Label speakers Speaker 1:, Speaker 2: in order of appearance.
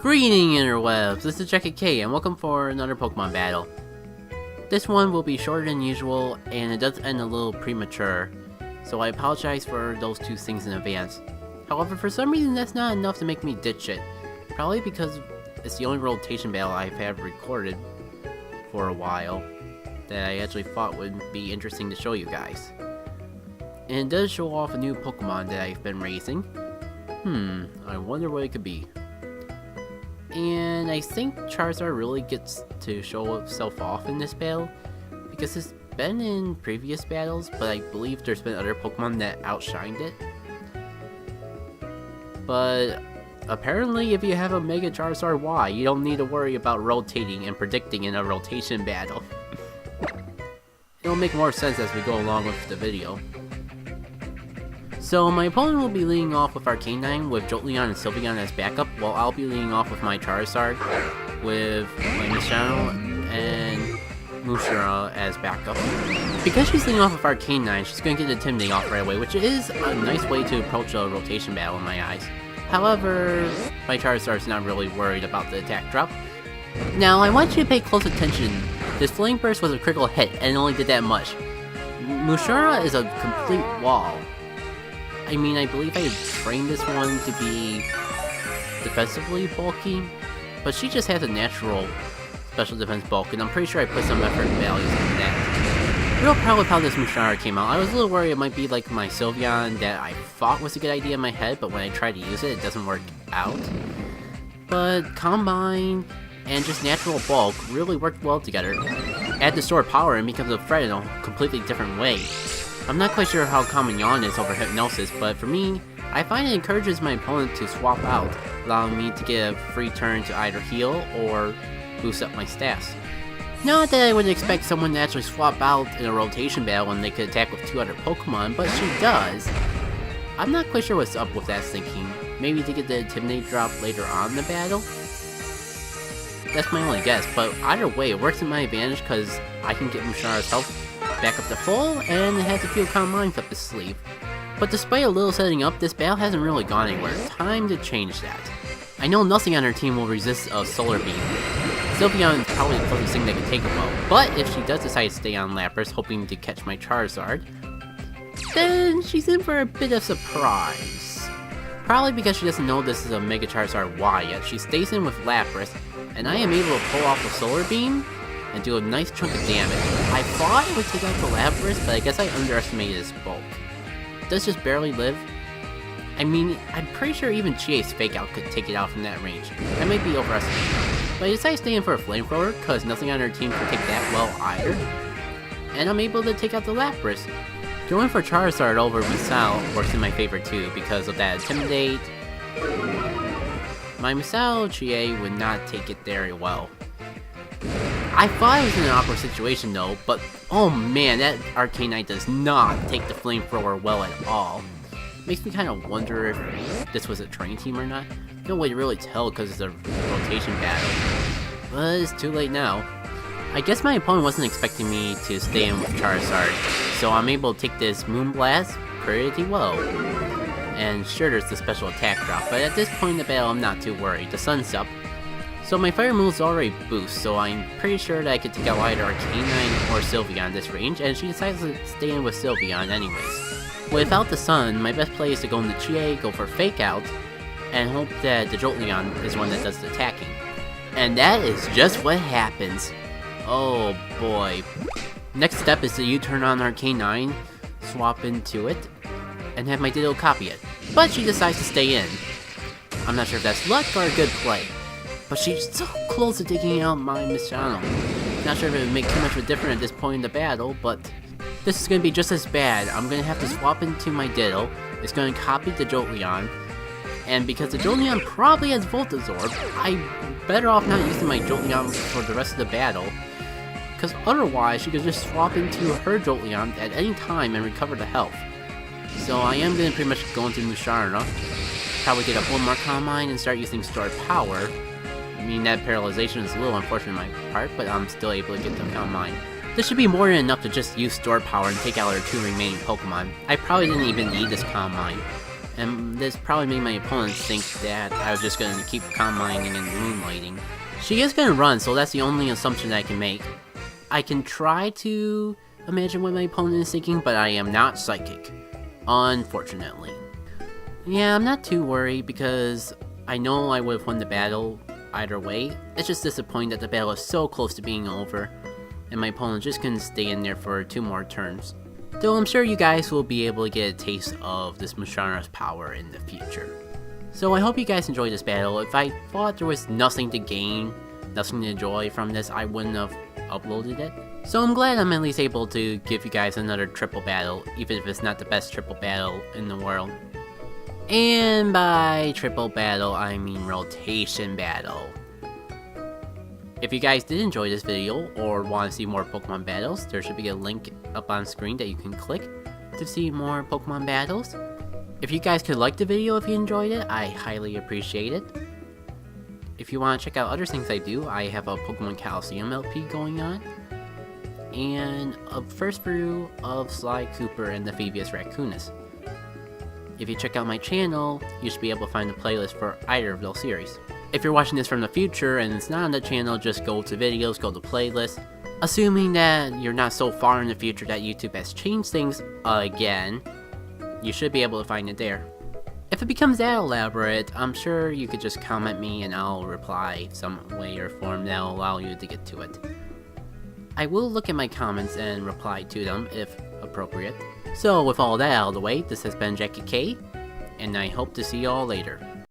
Speaker 1: Greeting interwebs, this is Jacket K and welcome for another Pokemon battle. This one will be shorter than usual and it does end a little premature, so I apologize for those two things in advance. However, for some reason that's not enough to make me ditch it. Probably because it's the only rotation battle I've had recorded for a while that I actually thought would be interesting to show you guys. And it does show off a new Pokemon that I've been raising. I wonder what it could be. And I think Charizard really gets to show itself off in this battle, because it's been in previous battles, but I believe there's been other Pokemon that outshined it. But apparently if you have a Mega Charizard Y, you don't need to worry about rotating and predicting in a rotation battle. It'll make more sense as we go along with the video. So my opponent will be leading off with Arcanine with Jolteon and Sylveon as backup, while I'll be leading off with my Charizard with my Michano and Mushara as backup. Because she's leading off with Arcanine, she's going to get Intimidate off right away, which is a nice way to approach a rotation battle in my eyes. However, my Charizard's not really worried about the attack drop. Now, I want you to pay close attention. This Flame Burst was a critical hit, and it only did that much. Mushara is a complete wall. I mean, I believe I trained this one to be defensively bulky, but she just has a natural special defense bulk, and I'm pretty sure I put some effort and values into that. Real proud with how this Mushara came out. I was a little worried it might be like my Sylveon that I thought was a good idea in my head, but when I tried to use it, it doesn't work out. But Combine and just natural bulk really worked well together. Add the stored power and becomes a threat in a completely different way. I'm not quite sure how common Yawn is over Hypnosis, but for me, I find it encourages my opponent to swap out, allowing me to get a free turn to either heal or boost up my stats. Not that I would expect someone to actually swap out in a rotation battle when they could attack with two other Pokemon, but she does. I'm not quite sure what's up with that thinking. Maybe to get the Intimidate drop later on in the battle? That's my only guess, but either way, it works in my advantage because I can get Mushara's health back up to full, and it has a few Calm Minds up its sleeve. But despite a little setting up, this battle hasn't really gone anywhere. Time to change that. I know nothing on her team will resist a Solar Beam. Sylveon is probably the closest thing that can take it well, but if she does decide to stay on Lapras hoping to catch my Charizard, then she's in for a bit of surprise. Probably because she doesn't know this is a Mega Charizard Y yet, she stays in with Lapras, and I am able to pull off a Solar Beam and do a nice chunk of damage. I thought it would take out the Lapras, but I guess I underestimated its bulk. It does just barely live. I mean, I'm pretty sure even Chie's Fake Out could take it out from that range. I might be overestimating. But I decided to stay in for a Flamethrower, because nothing on her team can take that well either. And I'm able to take out the Lapras. Going for Charizard over Misao works in my favor too, because of that Intimidate. My Misao Chie would not take it very well. I thought I was in an awkward situation though, but oh man, that Arcanine does not take the Flamethrower well at all. Makes me kind of wonder if this was a training team or not. No way to really tell because it's a rotation battle. But it's too late now. I guess my opponent wasn't expecting me to stay in with Charizard, so I'm able to take this Moonblast pretty well. And sure, there's the special attack drop, but at this point in the battle I'm not too worried. The sun's up. So my fire moves already boost, so I'm pretty sure that I could take out either Arcanine or Sylveon this range, and she decides to stay in with Sylveon anyways. Without the sun, my best play is to go into Chie, go for Fake Out, and hope that the Jolteon is one that does the attacking. And that is just what happens. Oh boy. Next step is to U-turn on Arcanine, swap into it, and have my Ditto copy it. But she decides to stay in. I'm not sure if that's luck or a good play. But she's so close to taking out my Michano. Not sure if it would make too much of a difference at this point in the battle, but this is going to be just as bad. I'm going to have to swap into my Ditto. It's going to copy the Jolteon. And because the Jolteon probably has Volt Absorb, I'm better off not using my Jolteon for the rest of the battle. Because otherwise, she could just swap into her Jolteon at any time and recover the health. So I am going to pretty much go into Musharna. Probably get up one more Calm Mind and start using Stored Power. I mean, that paralyzation is a little unfortunate on my part, but I'm still able to get the Calm Mind. This should be more than enough to just use Stored Power and take out our two remaining Pokemon. I probably didn't even need this Calm Mind. and this probably made my opponents think that I was just gonna keep combining and moonlighting. She is gonna run, so that's the only assumption that I can make. I can try to imagine what my opponent is thinking, but I am not psychic, unfortunately. Yeah, I'm not too worried because I know I would have won the battle either way. It's just disappointing that the battle is so close to being over, and my opponent just couldn't stay in there for 2 more turns. Though I'm sure you guys will be able to get a taste of this Musharra's power in the future. So I hope you guys enjoyed this battle. If I thought there was nothing to gain, nothing to enjoy from this, I wouldn't have uploaded it. So I'm glad I'm at least able to give you guys another triple battle, even if it's not the best triple battle in the world. And by triple battle, I mean rotation battle. If you guys did enjoy this video, or want to see more Pokemon battles, there should be a link up on screen that you can click to see more Pokemon battles. If you guys could like the video if you enjoyed it, I highly appreciate it. If you want to check out other things I do, I have a Pokemon Coliseum LP going on, and a first brew of Sly Cooper and the Phoebius Raccoonus. If you check out my channel, you should be able to find a playlist for either of those series. If you're watching this from the future and it's not on the channel, just go to videos, go to playlist. Assuming that you're not so far in the future that YouTube has changed things again, you should be able to find it there. If it becomes that elaborate, I'm sure you could just comment me and I'll reply some way or form that'll allow you to get to it. I will look at my comments and reply to them if appropriate. So with all that out of the way, this has been Jackie K, and I hope to see y'all later.